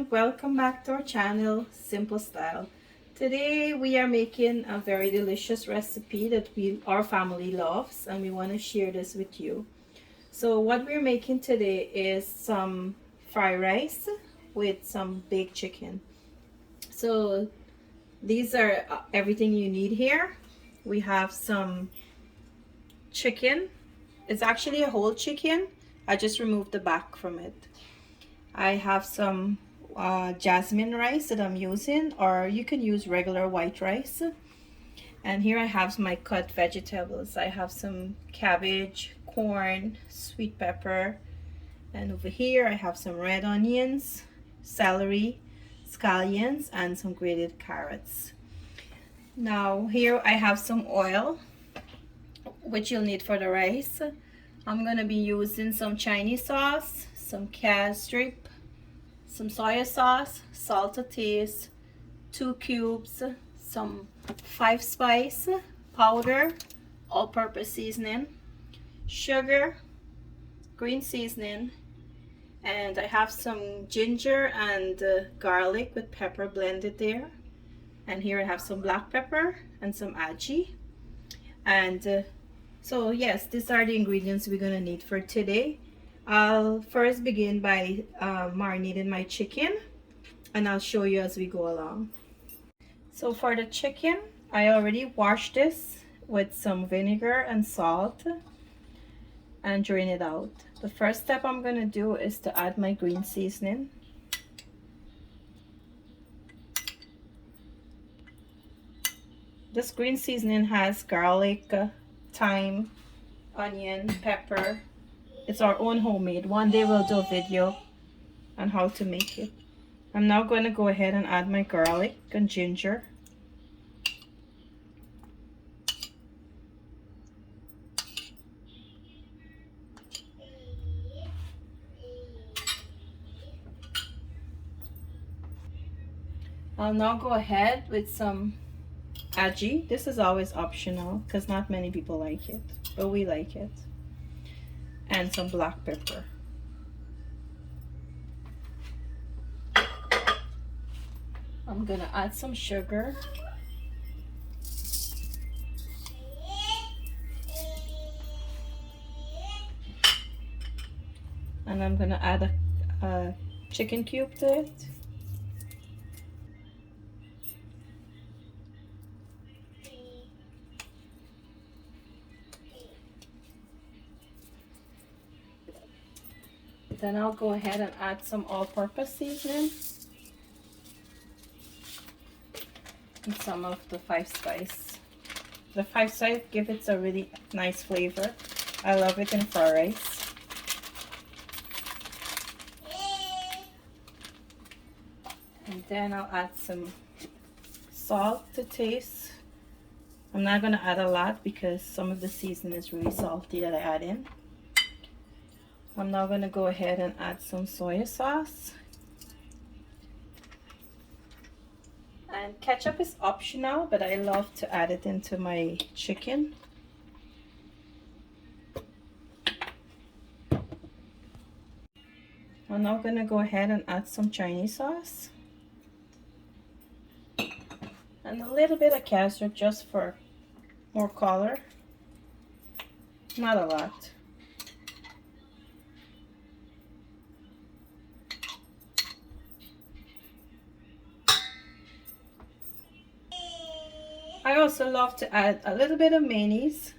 everyone, welcome back to our channel, Simple Style. Today we are making a very delicious recipe that our family loves, and we want to share this with you. So what we're making today is some fried rice with some baked chicken. So these are everything you need here. We have some chicken. It's actually a whole chicken. I just removed the back from it. I have some jasmine rice that I'm using, or you can use regular white rice. And here I have my cut vegetables. I have some cabbage, corn, sweet pepper, and over here I have some red onions, celery, scallions, and some grated carrots. Now here I have some oil, which you'll need for the rice. I'm gonna be using some Chinese sauce, some Casareep, some soy sauce, salt to taste, 2 cubes, some 5 spice powder, all purpose seasoning, sugar, green seasoning, and I have some ginger and garlic with pepper blended there. And here I have some black pepper and some Agi. And so yes, these are the ingredients we're gonna need for today. I'll first begin by marinating my chicken, and I'll show you as we go along. So for the chicken, I already washed this with some vinegar and salt and drain it out. The first step I'm going to do is to add my green seasoning. This green seasoning has garlic, thyme, onion, pepper. It's our own homemade. One day we'll do a video on how to make it. I'm now going to go ahead and add my garlic and ginger. I'll now go ahead with some Agi. This is always optional because not many people like it, but we like it. And some black pepper. I'm gonna add some sugar. And I'm gonna add a chicken cube to it. Then I'll go ahead and add some all-purpose seasoning and some of the 5 spice. The 5 spice gives it a really nice flavor. I love it in fried rice. And then I'll add some salt to taste. I'm not going to add a lot because some of the seasoning is really salty that I add in. I'm now going to go ahead and add some soy sauce. And ketchup is optional, but I love to add it into my chicken. I'm now going to go ahead and add some Chinese sauce. And a little bit of Casareep just for more color. Not a lot. I also love to add a little bit of mayonnaise.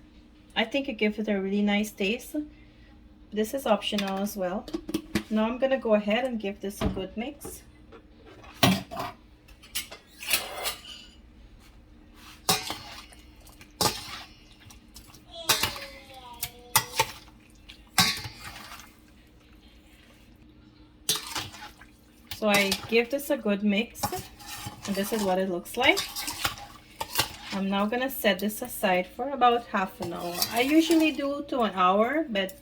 I think it gives it a really nice taste. This is optional as well. Now I'm going to go ahead and give this a good mix. So I give this a good mix, and this is what it looks like. I'm now gonna set this aside for about half an hour. I usually do to an hour, but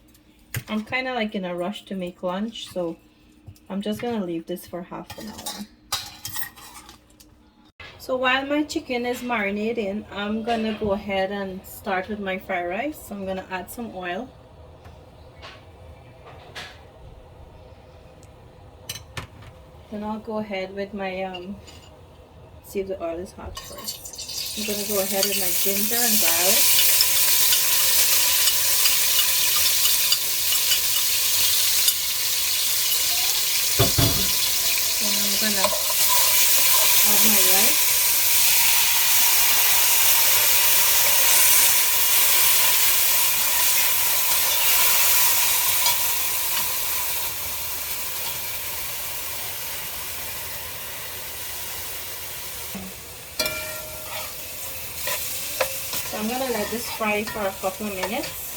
I'm kind of like in a rush to make lunch, so I'm just gonna leave this for half an hour. So while my chicken is marinating, I'm gonna go ahead and start with my fried rice. So I'm gonna add some oil. Then I'll go ahead with my, see if the oil is hot first. I'm going to go ahead with my ginger and garlic. Then I'm going to add my rice. So I'm going to let this fry for a couple of minutes.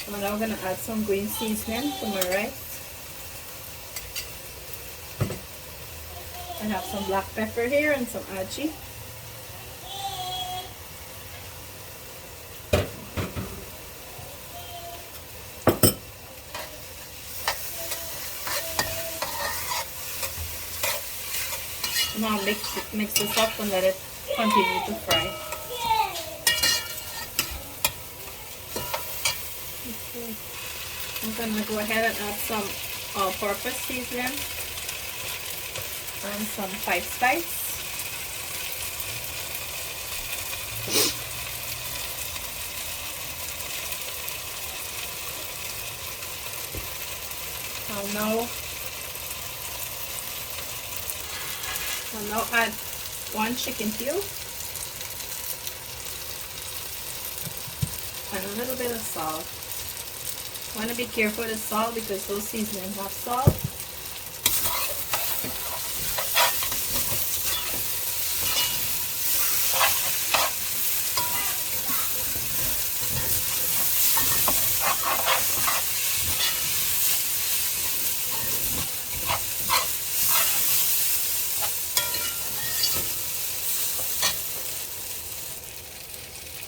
And now I'm going to add some green seasoning to my rice. I have some black pepper here and some Agi. Now mix this up and let it continue to fry. Okay. I'm going to go ahead and add some all-purpose seasoning and some 5 spice. I'll now add 1 chicken cube and a little bit of salt. Want to be careful with the salt because those seasonings have salt.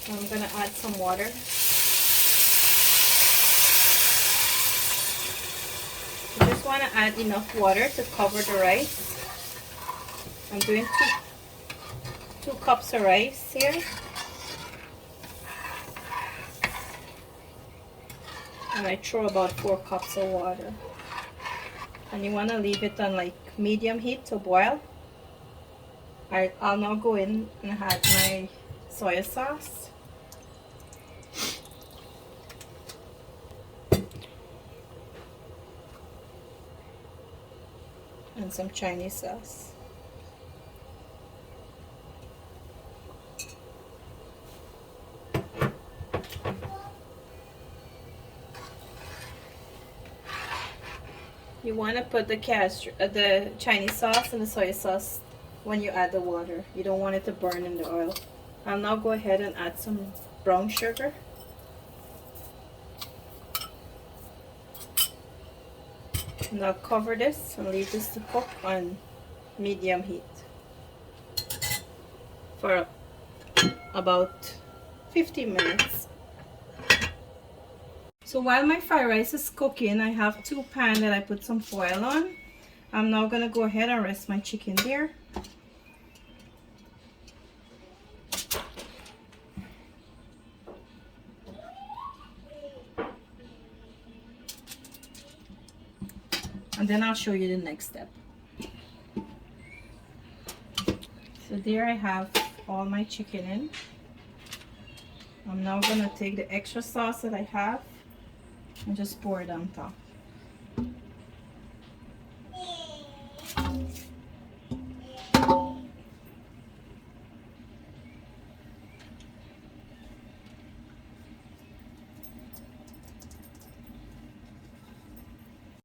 I'm going to add some water. You just want to add enough water to cover the rice. I'm doing two cups of rice here. And I throw about 4 cups of water. And you want to leave it on like medium heat to boil. I'll now go in and add my soy sauce. And some Chinese sauce. You want to put the Chinese sauce and the soy sauce when you add the water. You don't want it to burn in the oil. I'll now go ahead and add some brown sugar. And I'll cover this and leave this to cook on medium heat for about 15 minutes. So while my fried rice is cooking, I have 2 pans that I put some foil on. I'm now going to go ahead and rest my chicken there. And then I'll show you the next step. So there I have all my chicken in. I'm now going to take the extra sauce that I have and just pour it on top.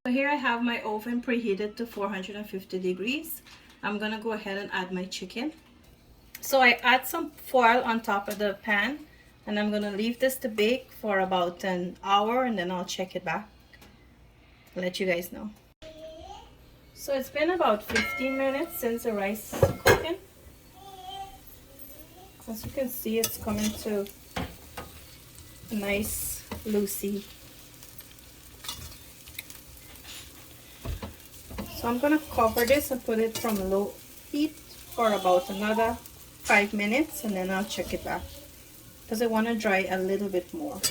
So here I have my oven preheated to 450 degrees. I'm going to go ahead and add my chicken. So I add some foil on top of the pan and I'm going to leave this to bake for about an hour and then I'll check it back and let you guys know. So it's been about 15 minutes since the rice is cooking. As you can see, it's coming to a nice loosey. So I'm going to cover this and put it from low heat for about another 5 minutes and then I'll check it back because I want to dry a little bit more.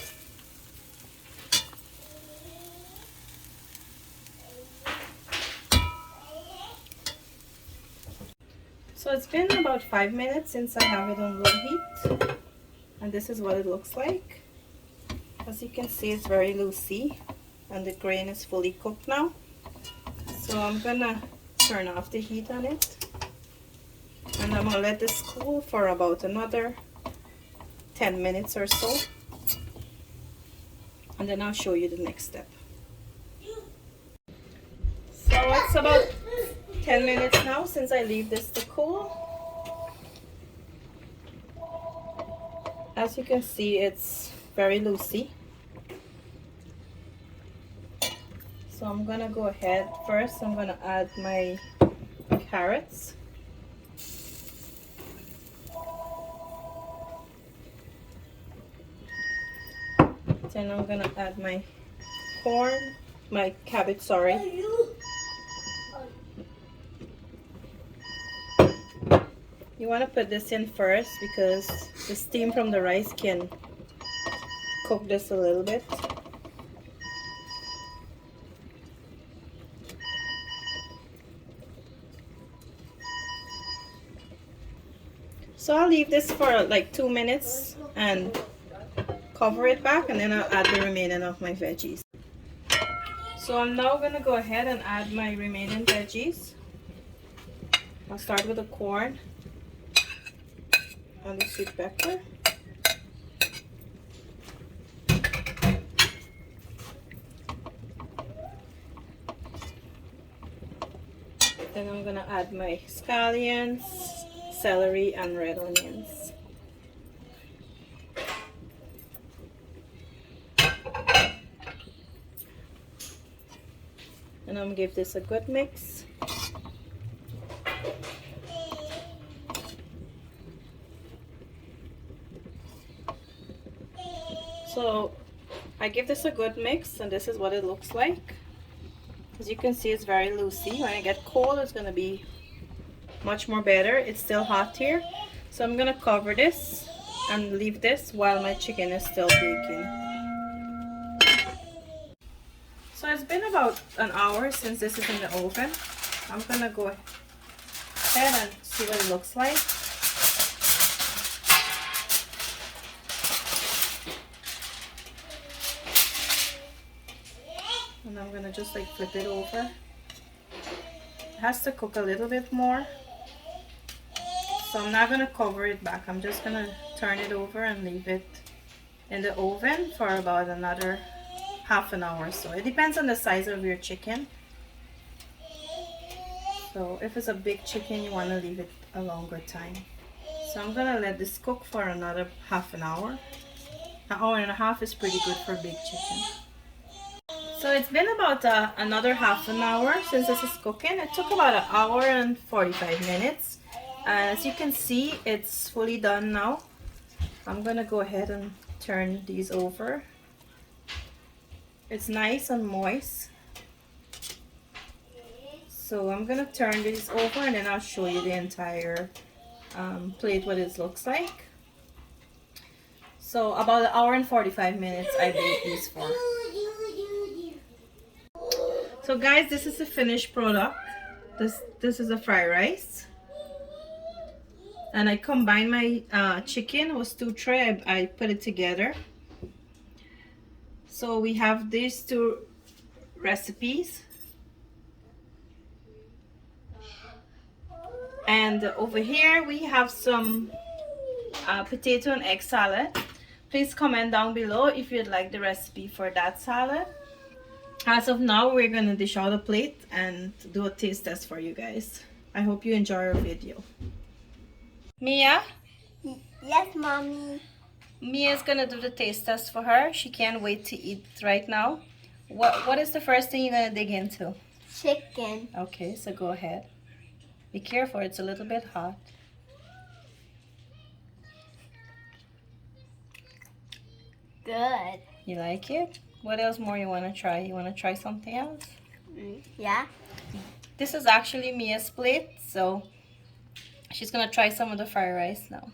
So it's been about 5 minutes since I have it on low heat, and this is what it looks like. As you can see, it's very loosey and the grain is fully cooked now. So I'm gonna turn off the heat on it, and I'm gonna let this cool for about another 10 minutes or so, and then I'll show you the next step. So it's about 10 minutes now since I leave this to cool. As you can see, it's very loosey. So I'm gonna go ahead first. I'm gonna add my carrots. Then I'm gonna add my cabbage, sorry. You want to put this in first because the steam from the rice can cook this a little bit. So I'll leave this for like 2 minutes and cover it back, and then I'll add the remaining of my veggies. So I'm now going to go ahead and add my remaining veggies. I'll start with the corn and the sweet pepper. Then I'm gonna add my scallions, celery, and red onions. And I'm gonna give this a good mix. So I give this a good mix, and this is what it looks like. As you can see, it's very loosey. When I get cold, it's going to be much more better. It's still hot here, so I'm going to cover this and leave this while my chicken is still baking. So it's been about an hour since this is in the oven. I'm going to go ahead and see what it looks like. And I'm gonna just like flip it over. It has to cook a little bit more, so I'm not gonna cover it back. I'm just gonna turn it over and leave it in the oven for about another half an hour or so. It depends on the size of your chicken. So if it's a big chicken, you want to leave it a longer time. So I'm gonna let this cook for another half an hour. An hour and a half is pretty good for big chicken. So it's been about another half an hour since this is cooking. It took about an hour and 45 minutes. And as you can see, it's fully done now. I'm gonna go ahead and turn these over. It's nice and moist. So I'm gonna turn these over, and then I'll show you the entire plate, what it looks like. So about an hour and 45 minutes I baked these for. So guys, this is the finished product. This is a fried rice, and I combined my chicken. It was 2 tray. I put it together. So we have these 2 recipes, and over here we have some potato and egg salad. Please comment down below if you'd like the recipe for that salad. As of now, we're gonna dish out a plate and do a taste test for you guys. I hope you enjoy our video. Mia? Yes, Mommy. Mia's gonna do the taste test for her. She can't wait to eat right now. What is the first thing you're gonna dig into? Chicken. Okay, so go ahead. Be careful, it's a little bit hot. Good. You like it? What else more you wanna try? You wanna try something else? Yeah. This is actually Mia's plate, so she's gonna try some of the fried rice now.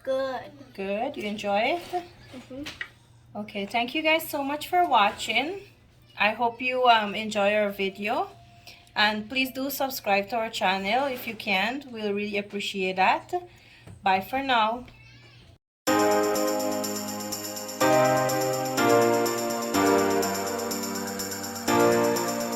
Good. Good, you enjoy it? Okay, thank you guys so much for watching. I hope you enjoy our video, and please do subscribe to our channel if you can. We'll really appreciate that. Bye for now.